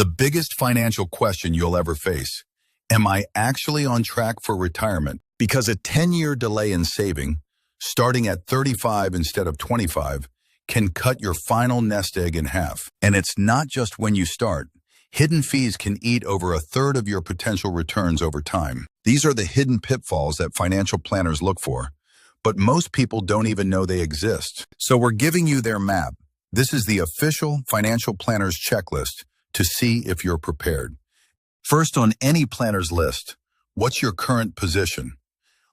The biggest financial question you'll ever face. Am I actually on track for retirement? Because a 10-year delay in saving, starting at 35 instead of 25, can cut your final nest egg in half. And it's not just when you start. Hidden fees can eat over a third of your potential returns over time. These are the hidden pitfalls that financial planners look for, but most people don't even know they exist. So we're giving you their map. This is the official financial planner's checklist to see if you're prepared. First on any planner's list, what's your current position?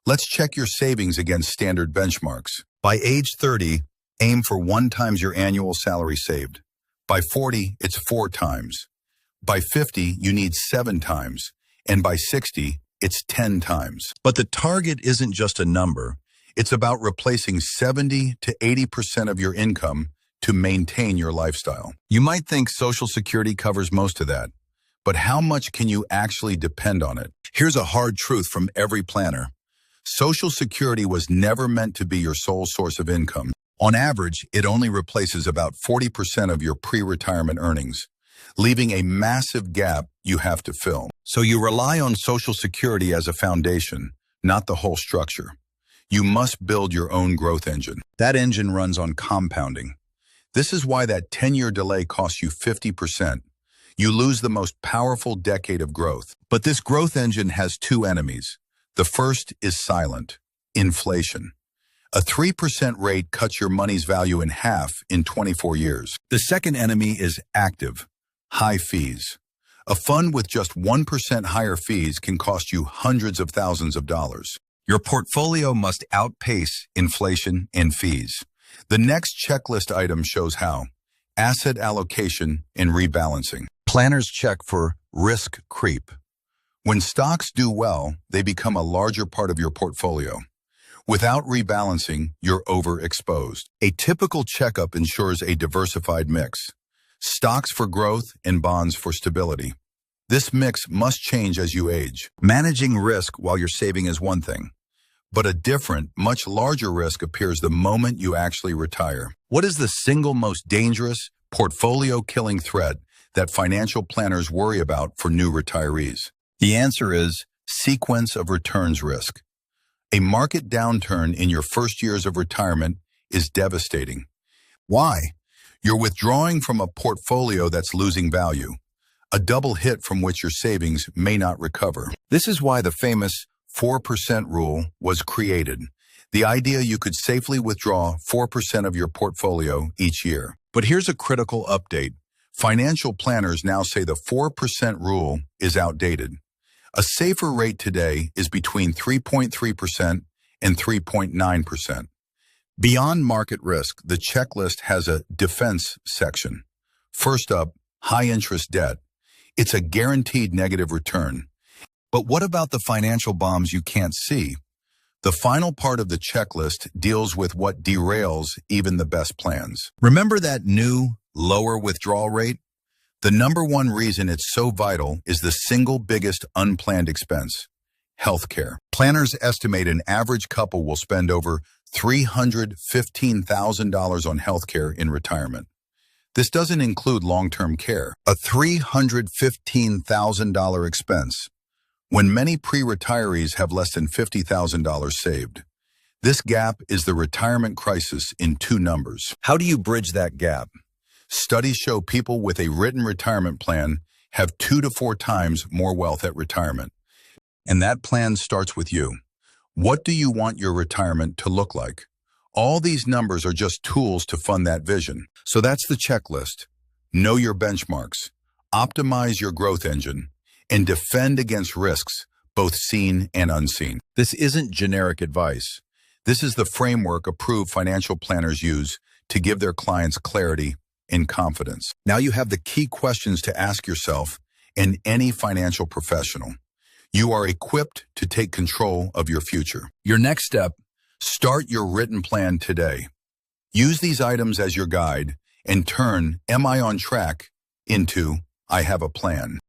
Let's check your savings against standard benchmarks. By age 30, aim for 1 times your annual salary saved. By 40, it's 4 times. By 50, you need 7 times. And by 60, it's 10 times. But the target isn't just a number. It's about replacing 70 to 80% of your income to maintain your lifestyle. You might think Social Security covers most of that, but how much can you actually depend on it? Here's a hard truth from every planner. Social Security was never meant to be your sole source of income. On average, it only replaces about 40% of your pre-retirement earnings, leaving a massive gap you have to fill. So you rely on Social Security as a foundation, not the whole structure. You must build your own growth engine. That engine runs on compounding. This is why that 10-year delay costs you 50%. You lose the most powerful decade of growth. But this growth engine has 2 enemies. The first is silent, inflation. A 3% rate cuts your money's value in half in 24 years. The second enemy is active, high fees. A fund with just 1% higher fees can cost you hundreds of thousands of dollars. Your portfolio must outpace inflation and fees. The next checklist item shows how. Asset allocation and rebalancing. Planners check for risk creep. When stocks do well, they become a larger part of your portfolio. Without rebalancing, you're overexposed. A typical checkup ensures a diversified mix. Stocks for growth and bonds for stability. This mix must change as you age. Managing risk while you're saving is one thing, but a different, much larger risk appears the moment you actually retire. What is the single most dangerous, portfolio-killing threat that financial planners worry about for new retirees? The answer is sequence of returns risk. A market downturn in your first years of retirement is devastating. Why? You're withdrawing from a portfolio that's losing value, a double hit from which your savings may not recover. This is why the famous 4% rule was created. The idea you could safely withdraw 4% of your portfolio each year. But here's a critical update. Financial planners now say the 4% rule is outdated. A safer rate today is between 3.3% and 3.9%. Beyond market risk, the checklist has a defense section. First up, high-interest debt. It's a guaranteed negative return. But what about the financial bombs you can't see? The final part of the checklist deals with what derails even the best plans. Remember that new, lower withdrawal rate? The number one reason it's so vital is the single biggest unplanned expense, healthcare. Planners estimate an average couple will spend over $315,000 on healthcare in retirement. This doesn't include long-term care, a $315,000 expense, when many pre-retirees have less than $50,000 saved. This gap is the retirement crisis in 2 numbers. How do you bridge that gap? Studies show people with a written retirement plan have 2 to 4 times more wealth at retirement. And that plan starts with you. What do you want your retirement to look like? All these numbers are just tools to fund that vision. So that's the checklist. Know your benchmarks, optimize your growth engine, and defend against risks, both seen and unseen. This isn't generic advice. This is the framework approved financial planners use to give their clients clarity and confidence. Now you have the key questions to ask yourself and any financial professional. You are equipped to take control of your future. Your next step, start your written plan today. Use these items as your guide and turn "Am I on track?" into "I have a plan."